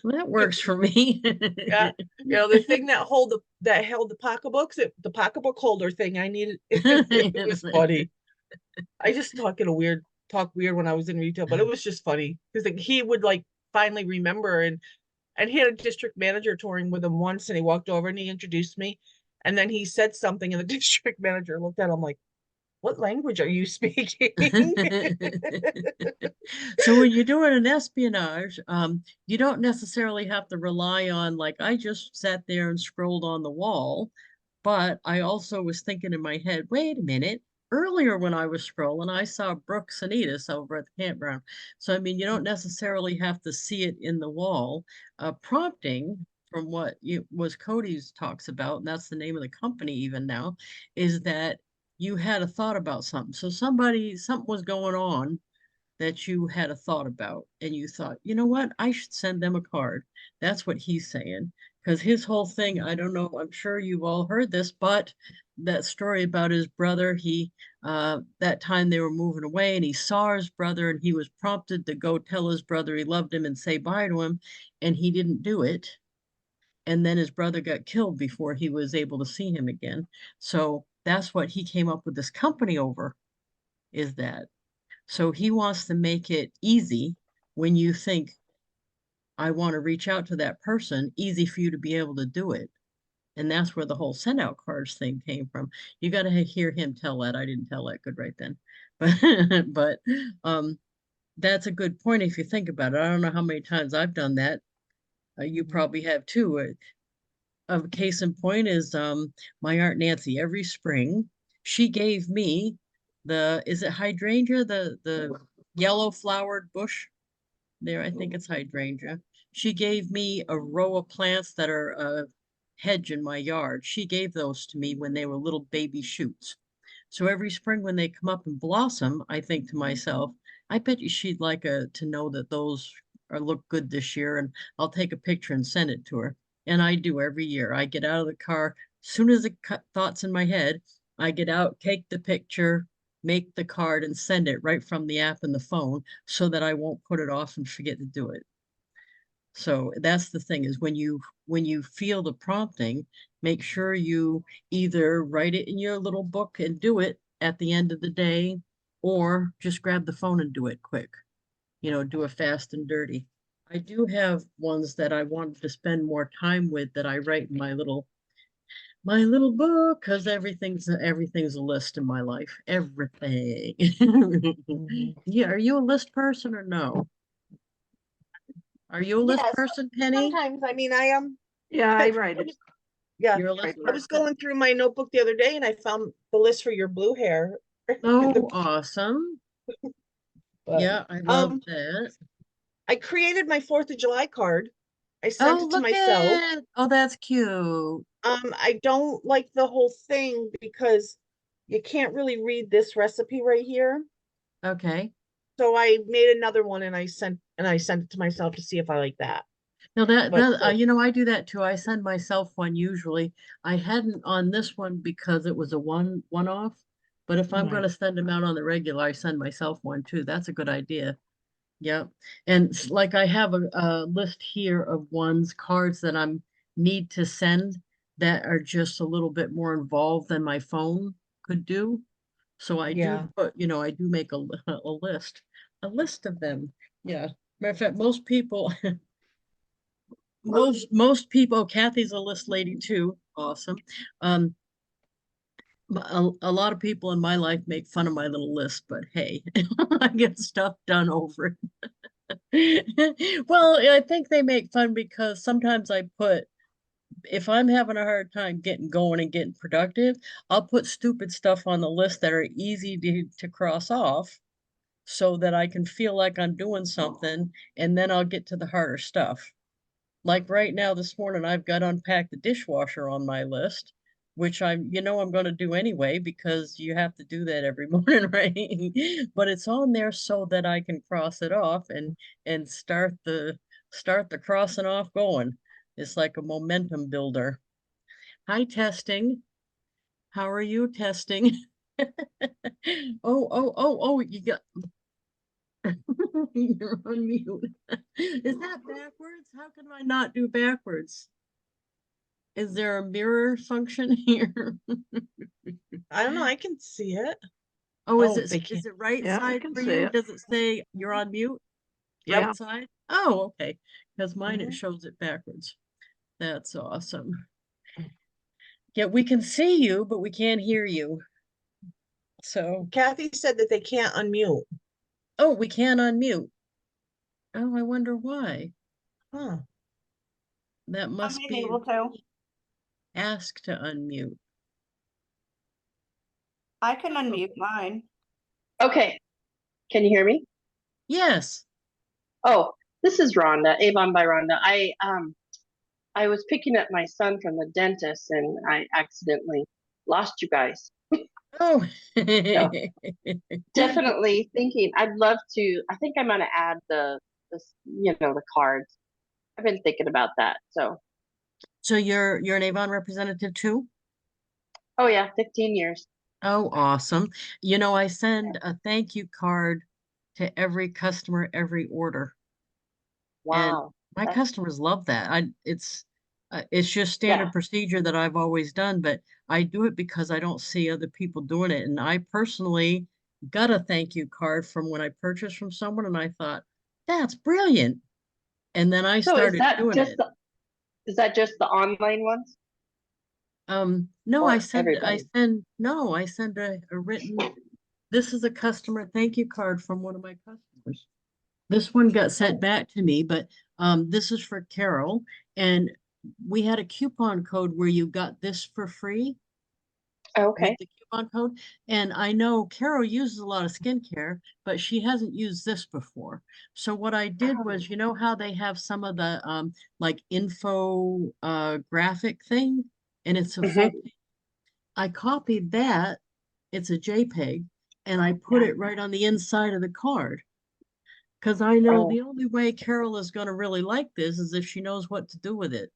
Well, that works for me. Yeah. The thing that held the pocketbooks, the pocketbook holder thing I needed. It was funny. I just talk weird when I was in retail, but it was just funny because he would like finally remember, and he had a district manager touring with him once, and he walked over and he introduced me, and then he said something, and the district manager looked at him like, "What language are you speaking?" So when you're doing an espionage, you don't necessarily have to rely on, like, I just sat there and scrolled on the wall, but I also was thinking in my head, wait a minute, earlier when I was scrolling, I saw Brooks and Edith over at the campground. So, I mean, you don't necessarily have to see it in the wall. Prompting, from what was Cody's talks about, and that's the name of the company even now, is that you had a thought about something. So something was going on that you had a thought about, and you thought, you know what, I should send them a card. That's what he's saying. Because his whole thing, I don't know, I'm sure you've all heard this, but that story about his brother, that time they were moving away and he saw his brother and he was prompted to go tell his brother he loved him and say bye to him, and he didn't do it. And then his brother got killed before he was able to see him again. So that's what he came up with this company over, is that. So he wants to make it easy when you think, I want to reach out to that person, easy for you to be able to do it. And that's where the whole SendOutCards thing came from. You got to hear him tell that. I didn't tell that good right then. But that's a good point if you think about it. I don't know how many times I've done that. You probably have too. A case in point is my Aunt Nancy. Every spring, she gave me is it hydrangea, the yellow flowered bush there? I think it's hydrangea. She gave me a row of plants that are a hedge in my yard. She gave those to me when they were little baby shoots. So every spring when they come up and blossom, I think to myself, I bet you she'd like to know that those look good this year, and I'll take a picture and send it to her. And I do every year. I get out of the car, as soon as the thought's in my head, I get out, take the picture, make the card, and send it right from the app and the phone so that I won't put it off and forget to do it. So that's the thing, is when you feel the prompting, make sure you either write it in your little book and do it at the end of the day, or just grab the phone and do it quick. Do it fast and dirty. I do have ones that I wanted to spend more time with that I write in my little book, because everything's a list in my life. Everything. Yeah, are you a list person or no? Are you a list Yes, person, Penny? sometimes. I mean, I am. Yeah, I write it. Yeah, You're a list I was person. going through my notebook the other day and I found the list for your blue hair. Oh, awesome. But, Yeah, I love um, that. I created my 4th of July card. I sent Oh, it to look myself. at, oh, that's cute. I don't like the whole thing because you can't really read this recipe right here. Okay. So I made another one and I sent it to myself to see if I like that. No, But you know, I do that too. I send myself one usually. I hadn't on this one because it was a one-off. But if I'm going right. to send them out on the regular, I send myself one too. That's a good idea. Yeah. And like I have a list here of cards that I'm need to send that are just a little bit more involved than my phone could do. So I do Yeah. put, you know, I do make a list of them. Yeah. Matter of fact, most people, most people, Kathy's a list lady too. Awesome. Um, a lot of people in my life make fun of my little list, but hey, I get stuff done over it. Well, I think they make fun because sometimes I put, if I'm having a hard time getting going and getting productive, I'll put stupid stuff on the list that are easy to cross off so that I can feel like I'm doing something, and then I'll get to the harder stuff. Like right now, this morning, I've got unpack the dishwasher on my list, which I'm going to do anyway because you have to do that every morning, right? But it's on there so that I can cross it off and start the crossing off going. It's like a momentum builder. Hi, testing. How are you testing? You got you're on mute. Is that backwards? How can I not do backwards? Is there a mirror function here? I don't know. I can see it. Oh, Oh, they is can't. it right Yeah, I side can for see you? it. Does it say you're on mute? Yeah. Right side? Oh, okay. Because mine it Mhm. shows it backwards. That's awesome. Yeah, we can see you, but we can't hear you. So, Kathy said that they can't unmute. oh, we can unmute. Oh, I wonder why. Huh. That I'm must being be able to. ask to unmute. I can unmute mine. Okay, can you hear me? Yes. Oh, this is Rhonda, Avon by Rhonda. I was picking up my son from the dentist and I accidentally lost you guys. Oh. So definitely thinking I'd love to. I think I'm gonna add the cards. I've been thinking about that. So So you're an Avon representative too? oh yeah, 15 years. Oh, awesome. You know, I send a thank you card to every customer, every order. And Wow. my That's, customers love that. It's just yeah. standard procedure that I've always done, but I do it because I don't see other people doing it. And I personally got a thank you card from when I purchased from someone and I thought, that's brilliant. And then I So started doing it. is that just the online ones No, or everybody? I send a written, this is a customer thank you card from one of my customers. This one got sent Oh, back to me, but this is for Carol. And we had a coupon code where you got this for free with okay. the coupon code. And I know Carol uses a lot of skincare, but she hasn't used this before. So what I did was, you know how they have some of the like info graphic thing, and it's a Mhm. photo. I copied that. It's a JPEG, and I put it right on the inside of the card. Because I know Oh, the only way Carol is going to really like this is if she knows what to do with it.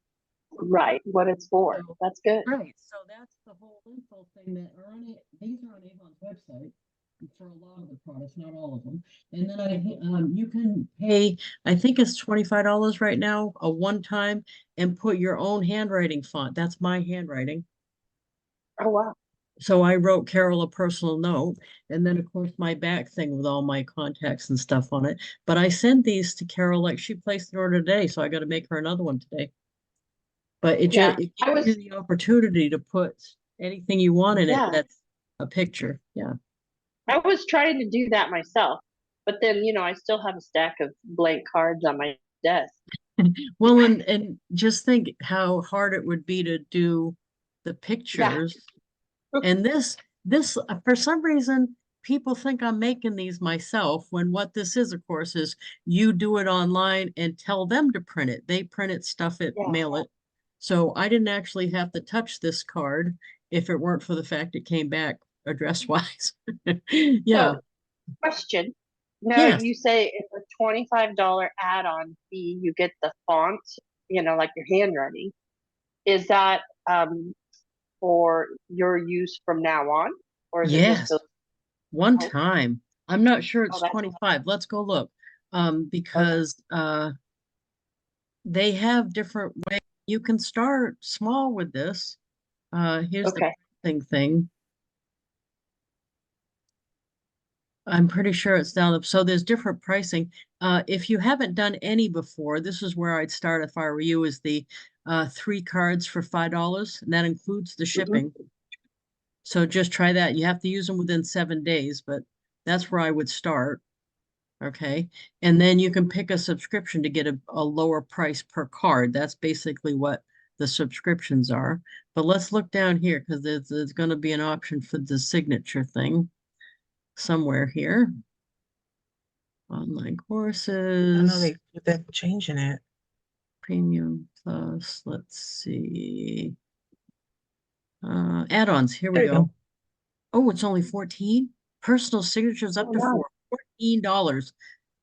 right. What it's for. So, That's good. right. So that's the whole info thing that are on it. These are on Avon's website for a lot of the products, not all of them. And then you can pay, I think it's $25 right now, a one time, and put your own handwriting font. That's my handwriting. Oh wow. So I wrote Carol a personal note, and then of course my back thing with all my contacts and stuff on it. But I send these to Carol like she placed an order today, so I got to make her another one today. But Yeah. it I gives you was the opportunity to put anything you want in it yeah. that's a picture. Yeah. I was trying to do that myself, but then, I still have a stack of blank cards on my desk. Well, and just think how hard it would be to do the Yeah. pictures. And this for some reason, people think I'm making these myself when what this is, of course, is you do it online and tell them to print it. They print it, stuff it, Yeah. mail it. So I didn't actually have to touch this card if it weren't for the fact it came back address wise. Yeah. So, question. Now Yes. you say it's a $25 add-on fee, you get the font, like your handwriting. Is that for your use from now on? Or is it just Yes, one oh, time. I'm not sure oh, it's that's 25. Let's go look. okay. Because they have different ways. You can start small with this. Here's the Okay. thing. I'm pretty sure it's down. So there's different pricing. If you haven't done any before, this is where I'd start if I were you, is the 3 cards for $5, and that includes the Mhm. shipping. So just try that. You have to use them within 7 days, but that's where I would start. Okay. And then you can pick a subscription to get a lower price per card. That's basically what the subscriptions are. But let's look down here because there's going to be an option for the signature thing somewhere here. Online I know courses, they're changing it. premium plus, let's see. Add-ons, here we There you go. go. Oh, it's only 14. Personal signatures up Oh, to nice. $14.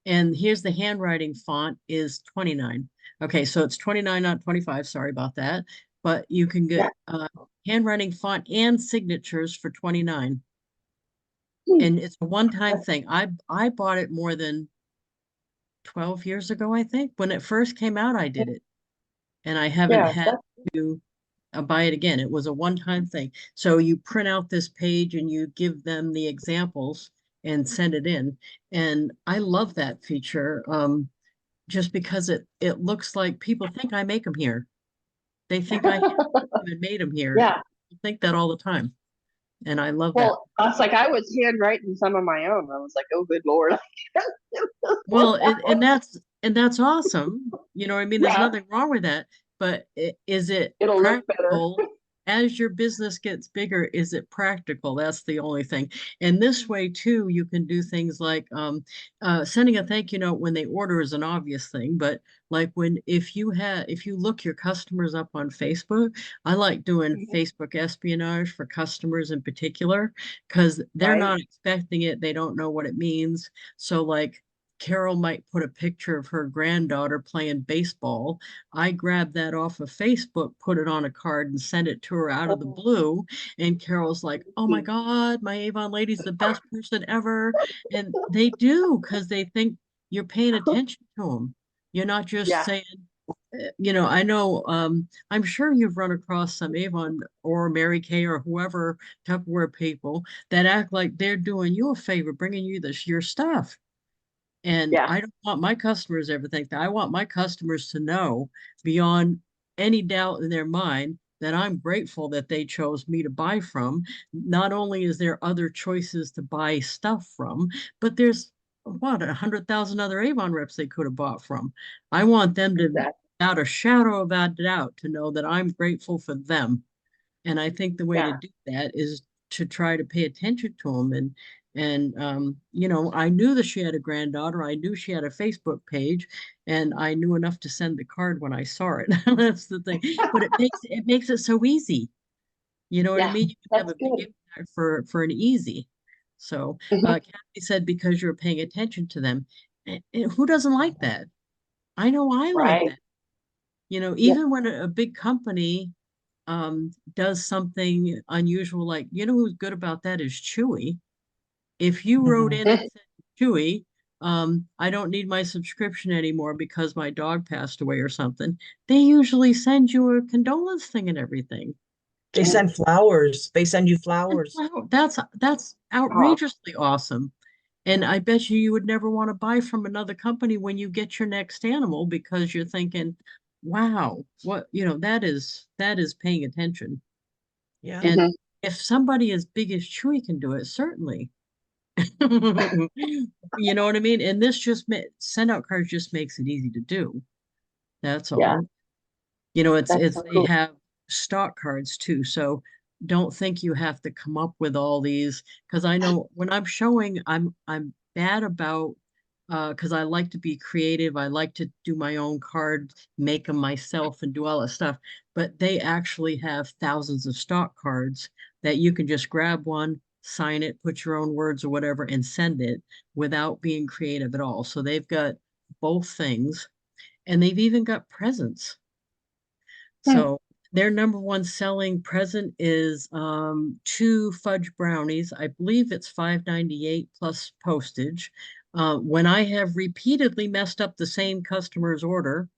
And here's the handwriting font is 29. Okay, so it's 29, not 25. Sorry about that. But you can Yeah. get handwriting font and signatures for 29. Hmm. And it's a one-time thing. I bought it more than 12 years ago, I think. When it first came out, I did it. And I haven't Yeah, had to buy it again. It was a one-time thing. So you print out this page and you give them the examples and send it in. And I love that feature. Just because it looks like people think I make them here. They think I even made them here. yeah. I think that all the time. And I love that. Well, I was like, I was handwriting some of my own. I was like, oh, good Lord. Well, and that's awesome. You know what I mean? There's Yeah, nothing wrong with that. But is it it'll look better. practical? As your business gets bigger, is it practical? That's the only thing. And this way too, you can do things like sending a thank you note when they order is an obvious thing, but like if you look your customers up on Facebook, I like doing Mhm. Facebook espionage for customers in particular because they're Right. not expecting it, they don't know what it means. So like Carol might put a picture of her granddaughter playing baseball. I grabbed that off of Facebook, put it on a card, and sent it to her out of the Oh, blue. And Carol's like, "Oh my mhm. God, my Avon lady's the best person ever." And they do because they think you're paying attention to them. You're not just Yeah. saying, I know, I'm sure you've run across some Avon or Mary Kay or whoever Tupperware people that act like they're doing you a favor, bringing you your stuff. And Yeah. I don't want my customers to ever think that. I want my customers to know beyond any doubt in their mind that I'm grateful that they chose me to buy from. Not only is there other choices to buy stuff from, but there's what 100,000 other Avon reps they could have bought from. I want them to, Exactly. without a shadow of a doubt, to know that I'm grateful for them. And I think the way to Yeah. do that is to try to pay attention to them. And I knew that she had a granddaughter. I knew she had a Facebook page, and I knew enough to send the card when I saw it. That's the thing. But it makes it so easy. You know what I Yeah. mean? You can have That's a big good. impact for an easy. So Mhm. Kathy said because you're paying attention to them. And who doesn't like that? I know I like Right. that. Yeah. Even when a big company does something unusual, like who's good about that is Chewy. If you wrote in and Mhm. said, Chewy, I don't need my subscription anymore because my dog passed away or something, they usually send you a condolence thing and everything. They Yeah. send flowers. They send you And flowers. wow, that's Oh, outrageously awesome. And I bet you would never want to buy from another company when you get your next animal because you're thinking, wow, what, that is paying attention. Yeah. And mhm. if somebody as big as Chewy can do it, certainly. You know what I mean? And this send out cards just makes it easy to do. That's Yeah. all. That's It's so they cool. have stock cards too. So don't think you have to come up with all these because I know when I'm showing, I'm bad about because I like to be creative. I like to do my own cards, make them myself, and do all that stuff. But they actually have thousands of stock cards that you can just grab one, sign it, put your own words or whatever, and send it without being creative at all. So they've got both things, and they've even got presents. So their number one selling present is 2 fudge brownies. I believe it's $5.98 plus postage. When I have repeatedly messed up the same customer's order,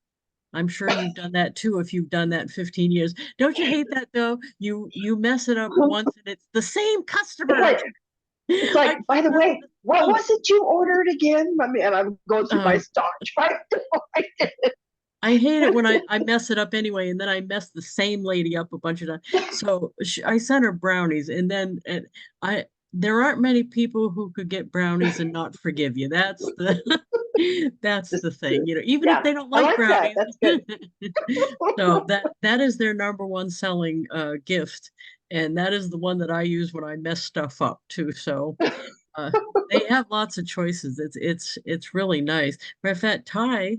I'm sure you've done that too if you've done that in 15 years. Don't you hate that though? You mess it up once and it's the same customer. It's like, by the way, what was it you ordered again? I mean, and I'm going through my stock trying to find it. I hate it when I mess it up anyway, and then I mess the same lady up a bunch of times. So I sent her brownies, and then there aren't many people who could get brownies and not forgive you. That's the that's the thing, you know. Even if they don't like brownies, that's good. So that is their number one selling gift, and that is the one that I use when I mess stuff up too. So they have lots of choices. It's really nice. Matter of fact, Ty,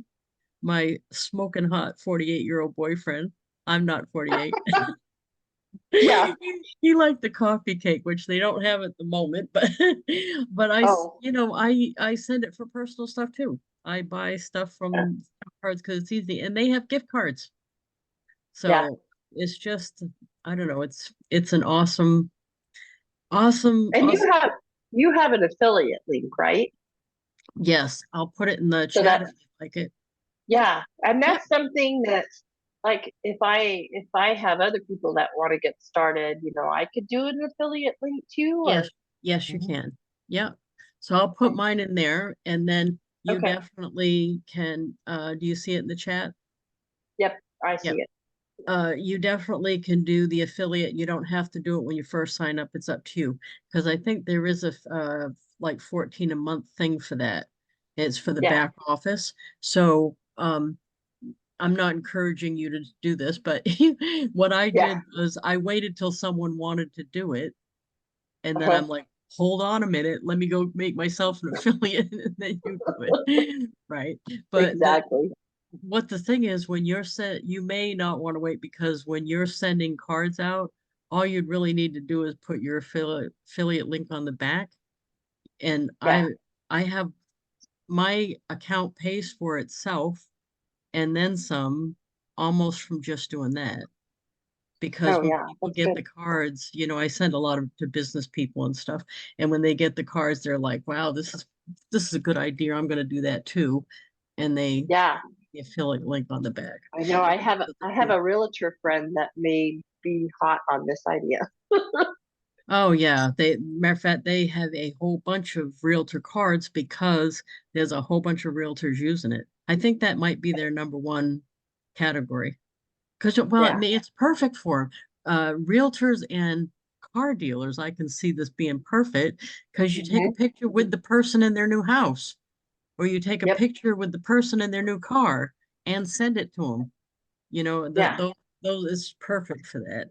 my smoking hot 48-year-old boyfriend, I'm not 48. Yeah. He liked the coffee cake, which they don't have at the moment, but you know, I send it for personal stuff too. I buy stuff from cards because it's easy, and they have gift cards. So it's just, I don't know, it's an awesome. And you have an affiliate link, right? Yes, I'll put it in the chat if you like it. Yeah, and that's something that, like, if I have other people that want to get started, you know, I could do an affiliate link too. Or Yes, you can. Yeah. So I'll put mine in there, and then you definitely can. Do you see it in the chat? Yep, I see it. You definitely can do the affiliate. You don't have to do it when you first sign up. It's up to you, because I think there is a like 14 a month thing for that. It's for the back office. So I'm not encouraging you to do this, but what I did was I waited till someone wanted to do it, and then I'm like, hold on a minute, let me go make myself an affiliate, and then you do it. Right. But exactly. What the thing is, when you're you may not want to wait, because when you're sending cards out, all you'd really need to do is put your affiliate link on the back. And I have, my account pays for itself and then some, almost from just doing that. Because when people get the cards, you know, I send a lot to business people and stuff. And when they get the cards, they're like, wow, this is a good idea. I'm going to do that too. And they the affiliate link on the back. I know. I have a realtor friend that may be hot on this idea. Oh yeah, matter of fact, they have a whole bunch of realtor cards because there's a whole bunch of realtors using it. I think that might be their number one category. Because it's perfect for realtors and car dealers. I can see this being perfect because you take a picture with the person in their new house, or you take a picture with the person in their new car and send it to them. You know, those is perfect for that.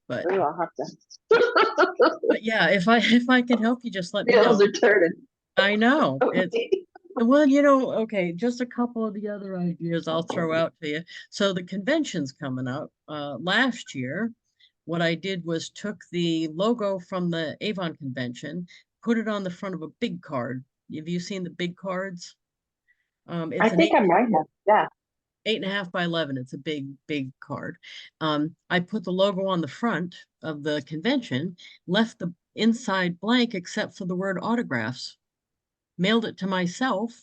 But I'll have to. But yeah, if I can help you, just let me know. Wheels are turning. I know. Well, you know, okay, just a couple of the other ideas I'll throw out to you. So the convention's coming up. Last year, what I did was took the logo from the Avon convention, put it on the front of a big card. Have you seen the big cards? I think I might have. Yeah. 8.5 by 11. It's a big card. I put the logo on the front of the convention, left the inside blank except for the word autographs, mailed it to myself,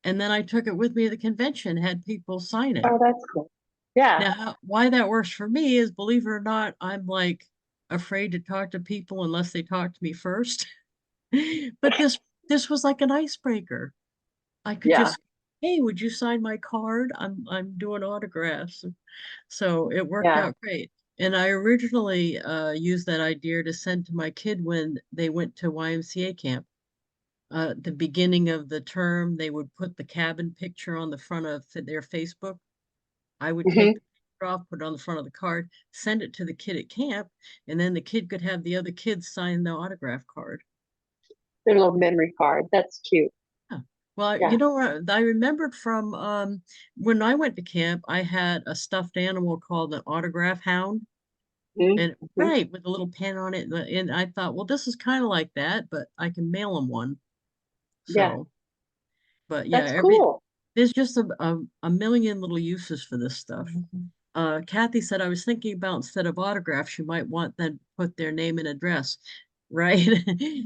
and then I took it with me to the convention, had people sign it. Oh, that's cool. Yeah. Now, why that works for me is, believe it or not, I'm like afraid to talk to people unless they talk to me first. But this was like an icebreaker. I could just, hey, would you sign my card? I'm doing autographs. So it worked out great. And I originally used that idea to send to my kid when they went to YMCA camp. The beginning of the term, they would put the cabin picture on the front of their Facebook. I would take the picture off, put it on the front of the card, send it to the kid at camp, and then the kid could have the other kids sign the autograph card. Their little memory card. That's cute. Well, you know what? I remembered from when I went to camp, I had a stuffed animal called an autograph hound. And right, with a little pen on it, and I thought, well, this is kind of like that, but I can mail them one. Yeah. So, but yeah, That's cool. there's just a million little uses for this stuff. Kathy said, I was thinking about instead of autographs, you might want them to put their name and address, right?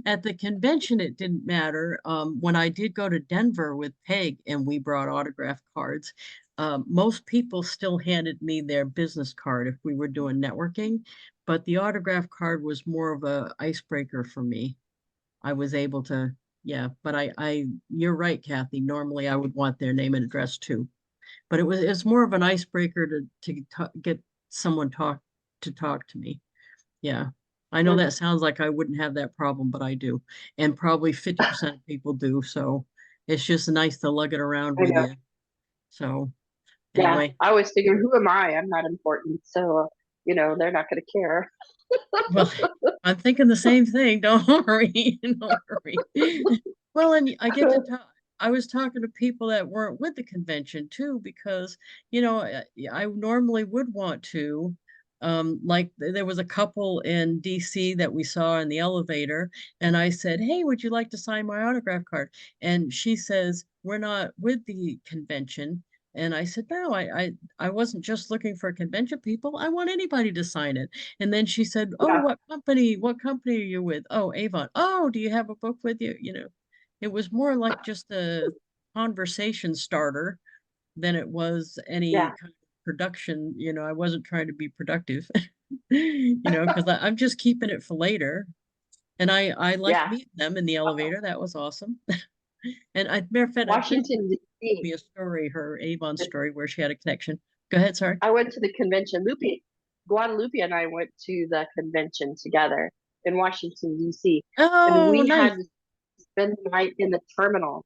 At the convention, it didn't matter. When I did go to Denver with Peg and we brought autograph cards, most people still handed me their business card if we were doing networking, but the autograph card was more of a icebreaker for me. I was able to, yeah, but you're right, Kathy. Normally I would want their name and address too, but it's more of an icebreaker to get someone to talk to me. Yeah. I know that sounds like I wouldn't have that problem, but I do. And probably 50% of people do. So it's just nice to lug it around I with know. you. So Yeah. anyway, I always figure, who am I? I'm not important. So, they're not going to care. well, I'm thinking the same thing. Don't worry. Don't worry. Well, and I get to talk. I was talking to people that weren't with the convention too, because, I normally would want to. Like there was a couple in DC that we saw in the elevator, and I said, "Hey, would you like to sign my autograph card?" And she says, "We're not with the convention." And I said, "No, I wasn't just looking for convention people. I want anybody to sign it." And then she said, "Oh, Yeah. what company are you with?" "Oh, Avon." "Oh, do you have a book with you?" It was more like just a conversation starter than it was any Yeah. kind of production. I wasn't trying to be productive, because I'm just keeping it for later. And I liked Yeah. meeting them in the elevator. That was awesome. And matter of fact, I bet Washington, D.C. me a story, her Avon story, where she had a connection. Go ahead, sorry. I went to the convention. Guadalupe and I went to the convention together in Washington, D.C. And Oh, we nice. had to spend the night in the terminal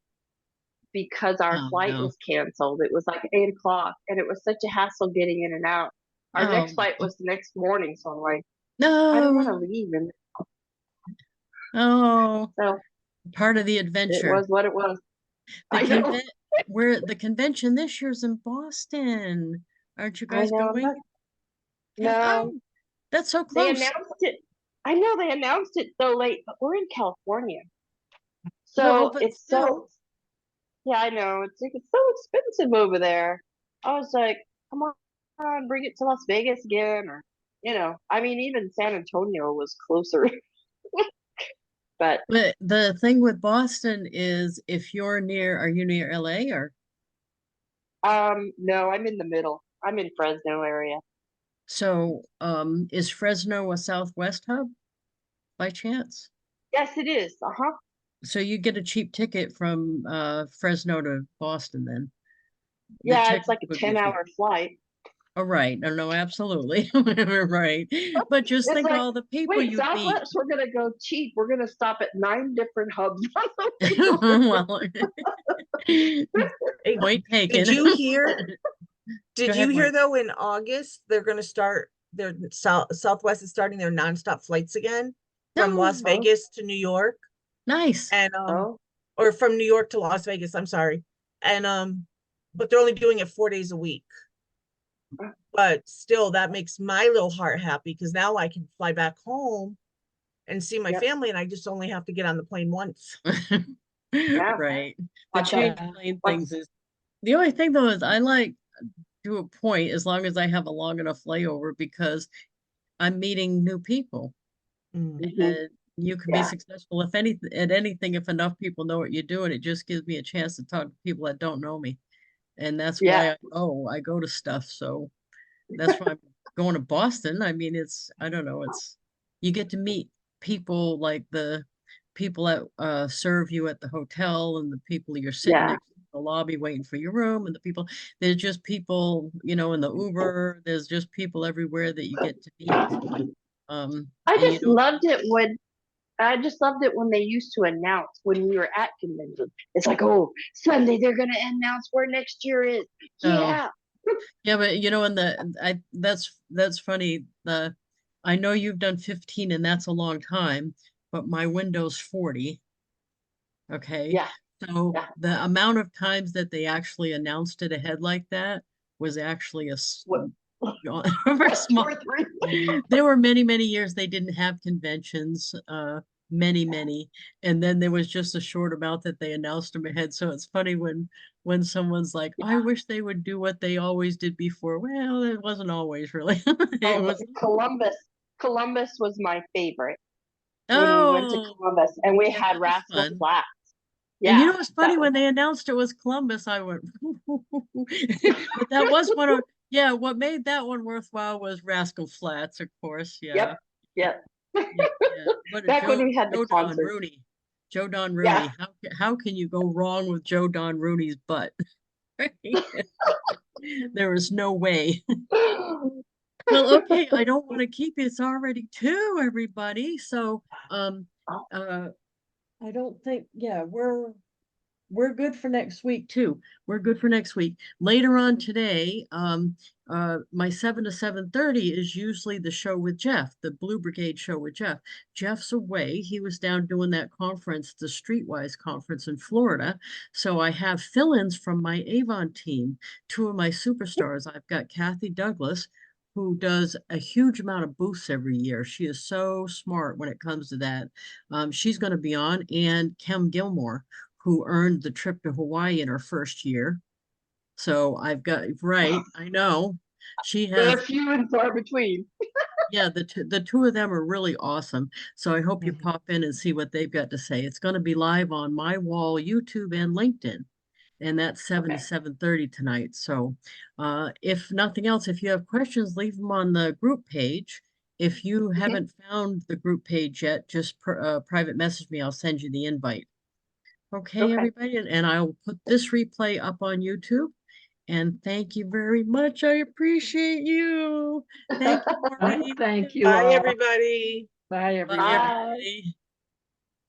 because our Oh, flight no. was canceled. It was like 8 o'clock, and it was such a hassle getting in and out. Our next Oh, flight was the next morning, so I'm like, I don't want to no. leave. And Oh, so part of the it adventure. was what it was. The I know. the convention this year's in Boston. Aren't you I guys know. going? No, Oh, that's so they close. announced it. I know they announced it so late, but we're in California. Well, So but it's still. so, yeah, I know. It's like, it's so expensive over there. I was like, come on, bring it to Las Vegas again. Or, I mean, even San Antonio was closer. But But the thing with Boston is if are you near LA or? no, I'm in the middle. I'm in Fresno area. So, is Fresno a Southwest hub by chance? Yes, it is. Uh-huh. So you get a cheap ticket from Fresno to Boston then. The Yeah, it's ticket like a would be cheap. 10-hour flight. Oh, right. No, no, absolutely. Right. But just It's think like, all the people wait, you'd meet. Southwest, we're gonna go cheap. We're gonna stop at 9 different hubs on the Well, Hey, point did taken. you hear? Go Did you ahead, hear Mike. though, in August, they're gonna start their Southwest is starting their nonstop flights again from Las No, Oh, Vegas to New York nice. and oh, or from New York to Las Vegas, I'm sorry. And but they're only doing it 4 days a week. But still that makes my little heart happy because now I can fly back home and see my yep, family and I just only have to get on the plane once. yeah. Right. The Watch change out. Yeah. plane Watch, things is the only thing though is I like to a point as long as I have a long enough layover because I'm meeting new people. Mm. mhm, And you can be yeah, successful if anything if enough people know what you're doing. It just gives me a chance to talk to people that don't know me. And that's yeah, why I go to stuff. So that's why I'm going to Boston. I mean, I don't know, you get to meet people like the people that serve you at the hotel and the people you're sitting yeah. next to in the lobby waiting for your room and there's just people, in the Uber, there's just people everywhere that you get to meet. I And just loved it when I just loved it when they used to announce when we were at convention. It's like, oh, Sunday they're gonna announce where next year is. oh, Yeah. yeah, but and that's funny. I know you've done 15 and that's a long time, but my window's 40. Okay. Yeah. So Yeah. the amount of times that they actually announced it ahead like that was actually What? Very small. 2 or 3. There were many, many years they didn't have conventions, many. And then there was just a short amount that they announced them ahead. So it's funny when someone's like, I wish they would do what they always did before. Well, it wasn't always really. It Oh, was, Columbus was my favorite when we went to oh, Columbus and we yeah, had that was Rascal fun. Flatts. And you Yeah, know, it's that funny was when they announced it was Columbus, I went, but that was one of, yeah, what made that one worthwhile was Rascal Flats, of course. Yeah. yep. Yeah. What a Back when we had the Joe Don concert. Rooney. Joe Don Yeah. Rooney. How can you go wrong with Joe Don Rooney's butt? There is no way. Well, okay, I don't want to keep you. It's already 2, everybody. So uh I don't think, yeah, we're good for next week too. We're good for next week. Later on today, my 7 to 7:30 is usually the show with Jeff, the Blue Brigade show with Jeff. Jeff's away. He was down doing that conference, the Streetwise conference in Florida. So I have fill-ins from my Avon team, 2 of my superstars. I've got Kathy Douglas, who does a huge amount of booths every year. She is so smart when it comes to that. She's going to be on, and Kim Gilmore, who earned the trip to Hawaii in her first year. So I've got, right, I know. She They're has, few and far between. yeah, the 2 of them are really awesome. So I hope you Mhm. pop in and see what they've got to say. It's going to be live on my wall, YouTube, and LinkedIn. And that's 7 to Okay. 7:30 tonight. So if nothing else, if you have questions, leave them on the group page. If you Mhm. haven't found the group page yet, just private message me. I'll send you the invite. Okay, Okay. everybody, and I'll put this replay up on YouTube. And thank you very much. I appreciate you. Thank you, Maureen. Thank you Bye, all. everybody. Bye, Bye, everyone. Bye. everybody.